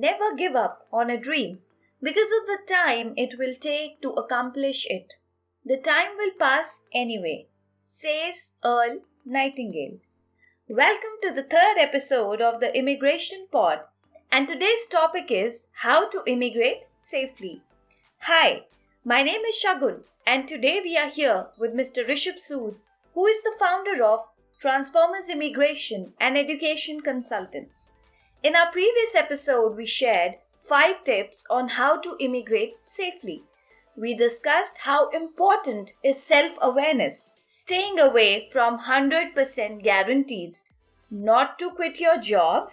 Never give up on a dream because of the time it will take to accomplish it. The time will pass anyway, says Earl Nightingale. Welcome to the third episode of the Immigration Pod, and today's topic is how to immigrate safely. Hi, my name is Shagun, and today we are here with Mr. Rishabh Sood, who is the founder of Transformers Immigration and Education Consultants. In our previous episode, we shared 5 tips on how to immigrate safely. We discussed how important is self-awareness, staying away from 100% guarantees, not to quit your jobs,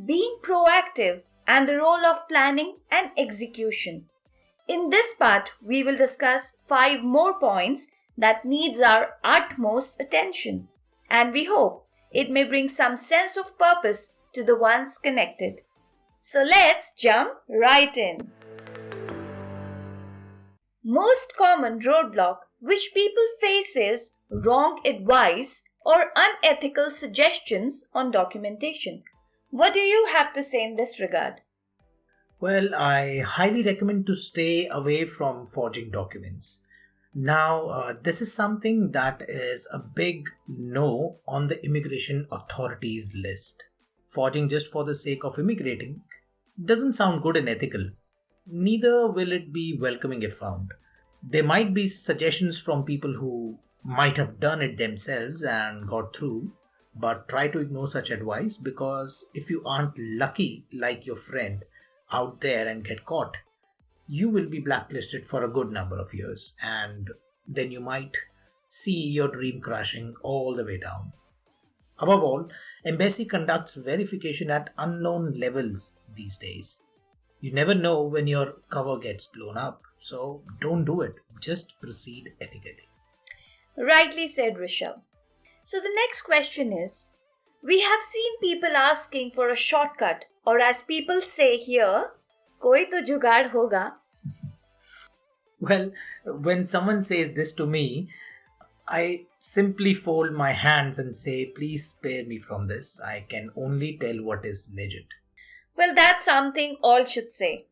being proactive, and the role of planning and execution. In this part, we will discuss 5 more points that needs our utmost attention, and we hope it may bring some sense of purpose to the ones connected. So let's jump right in. Most common roadblock which people face is wrong advice or unethical suggestions on documentation. What do you have to say in this regard? Well, I highly recommend to stay away from forging documents. Now, this is something that is a big no on the immigration authorities list. Forging just for the sake of immigrating doesn't sound good and ethical. Neither will it be welcoming if found. There might be suggestions from people who might have done it themselves and got through, but try to ignore such advice because if you aren't lucky like your friend out there and get caught, you will be blacklisted for a good number of years, and then you might see your dream crashing all the way down. Above all, Embassy conducts verification at unknown levels these days. You never know when your cover gets blown up, so don't do it. Just proceed ethically. Rightly said, Rishabh. So the next question is, we have seen people asking for a shortcut, or as people say here, koi to jugaad hoga. Well, when someone says this to me, I simply fold my hands and say, please spare me from this. I can only tell what is legit. Well, that's something all should say.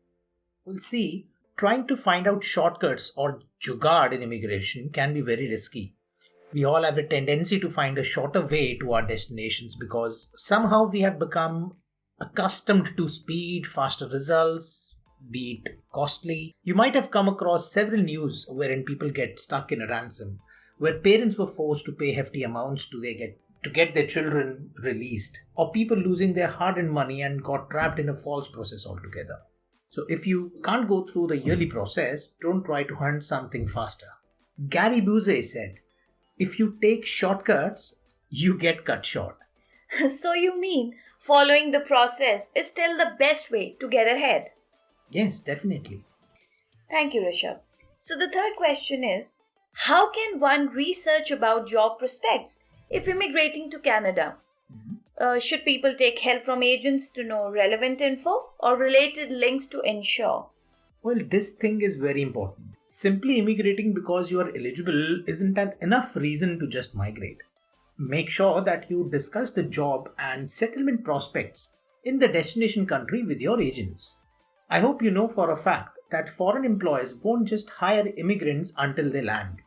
Well, see, trying to find out shortcuts or jugaad in immigration can be very risky. We all have a tendency to find a shorter way to our destinations because somehow we have become accustomed to speed, faster results, be it costly. You might have come across several news wherein people get stuck in a ransom, where parents were forced to pay hefty amounts to get their children released, or people losing their hard-earned money and got trapped in a false process altogether. So if you can't go through the yearly process, don't try to hunt something faster. Gary Busey said, if you take shortcuts, you get cut short. So you mean following the process is still the best way to get ahead? Yes, definitely. Thank you, Rishabh. So the third question is, how can one research about job prospects if immigrating to Canada? Should people take help from agents to know relevant info or related links to ensure? Well, this thing is very important. Simply immigrating because you are eligible isn't an enough reason to just migrate. Make sure that you discuss the job and settlement prospects in the destination country with your agents. I hope you know for a fact that foreign employers won't just hire immigrants until they land.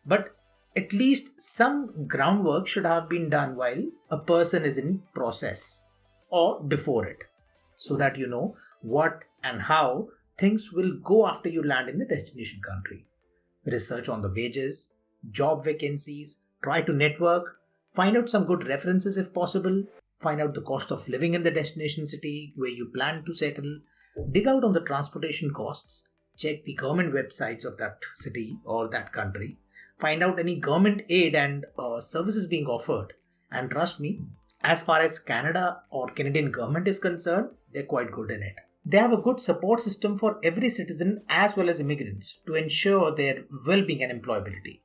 But at least some groundwork should have been done while a person is in process or before it, so that you know what and how things will go after you land in the destination country. Research on the wages, job vacancies, try to network, find out some good references if possible, find out the cost of living in the destination city where you plan to settle, dig out on the transportation costs, check the government websites of that city or that country, find out any government aid and services being offered. And trust me, as far as Canada or Canadian government is concerned, they're quite good in it. They have a good support system for every citizen as well as immigrants to ensure their well-being and employability.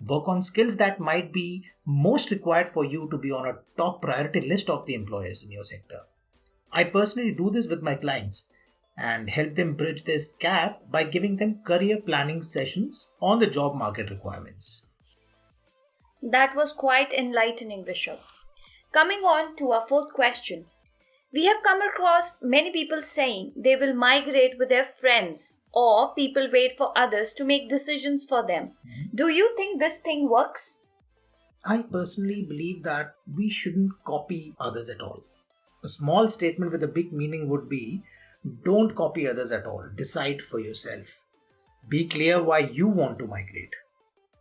Work on skills that might be most required for you to be on a top priority list of the employers in your sector. I personally do this with my clients and help them bridge this gap by giving them career planning sessions on the job market requirements. That was quite enlightening, Rishabh. Coming on to our fourth question. We have come across many people saying they will migrate with their friends or people wait for others to make decisions for them. Do you think this thing works? I personally believe that we shouldn't copy others at all. A small statement with a big meaning would be, don't copy others at all. Decide for yourself. Be clear why you want to migrate.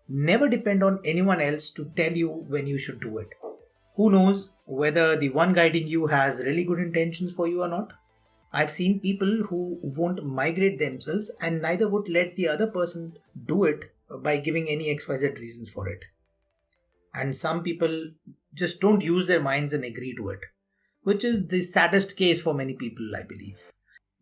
Never depend on anyone else to tell you when you should do it. Who knows whether the one guiding you has really good intentions for you or not? I've seen people who won't migrate themselves and neither would let the other person do it by giving any XYZ reasons for it. And some people just don't use their minds and agree to it, which is the saddest case for many people, I believe.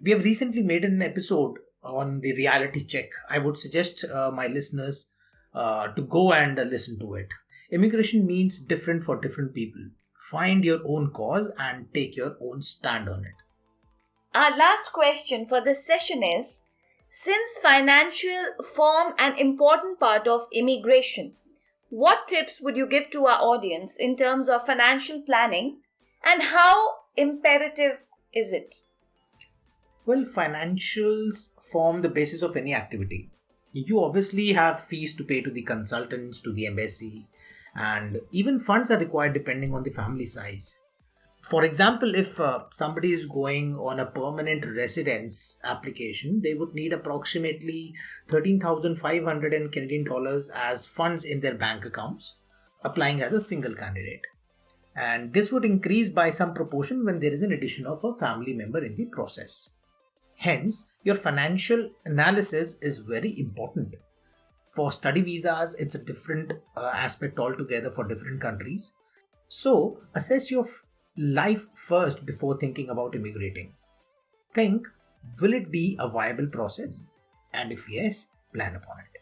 We have recently made an episode on the reality check. I would suggest my listeners to go and listen to it. Immigration means different for different people. Find your own cause and take your own stand on it. Our last question for this session is, since financial form an important part of immigration, what tips would you give to our audience in terms of financial planning and how imperative is it? Well, financials form the basis of any activity. You obviously have fees to pay to the consultants, to the embassy, and even funds are required depending on the family size. For example, if somebody is going on a permanent residence application, they would need approximately 13,500 in Canadian dollars as funds in their bank accounts, applying as a single candidate. And this would increase by some proportion when there is an addition of a family member in the process. Hence, your financial analysis is very important. For study visas, it's a different aspect altogether for different countries. So, assess your life first before thinking about immigrating. Think, will it be a viable process? And if yes, plan upon it.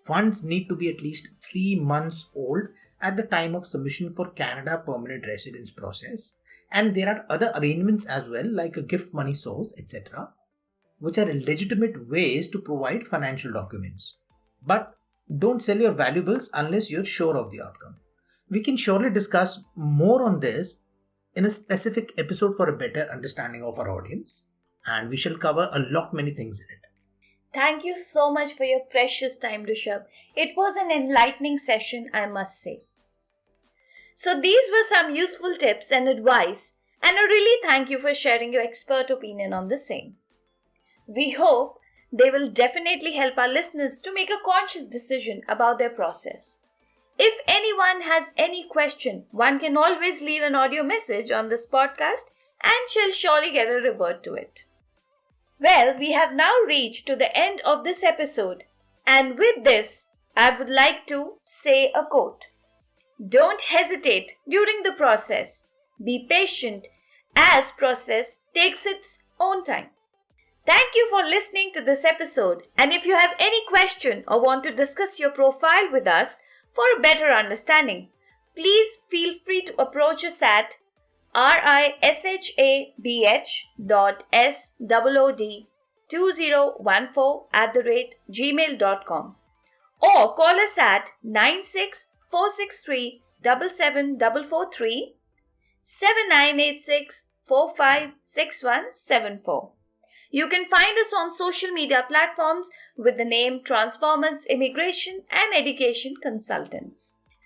Funds need to be at least 3 months old at the time of submission for Canada permanent residence process, and there are other arrangements as well, like a gift money source, etc., which are legitimate ways to provide financial documents. But don't sell your valuables unless you're sure of the outcome. We can surely discuss more on this in a specific episode for a better understanding of our audience, and we shall cover a lot many things in it. Thank you so much for your precious time, Rishabh. It was an enlightening session, I must say. So these were some useful tips and advice, and I really thank you for sharing your expert opinion on the same. We hope they will definitely help our listeners to make a conscious decision about their process. If anyone has any question, one can always leave an audio message on this podcast and shall surely get a revert to it. Well, we have now reached to the end of this episode, and with this, I would like to say a quote. Don't hesitate during the process. Be patient as process takes its own time. Thank you for listening to this episode, and if you have any question or want to discuss your profile with us for a better understanding, please feel free to approach us at rishabh.sod2014@gmail.com or call us at 96-463-77443 7986-456174. You can find us on social media platforms with the name Transformers Immigration and Education Consultants.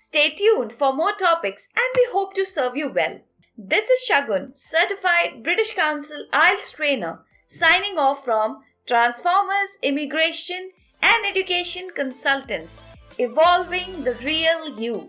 Stay tuned for more topics and we hope to serve you well. This is Shagun, Certified British Council IELTS Trainer, signing off from Transformers Immigration and Education Consultants, evolving the real you.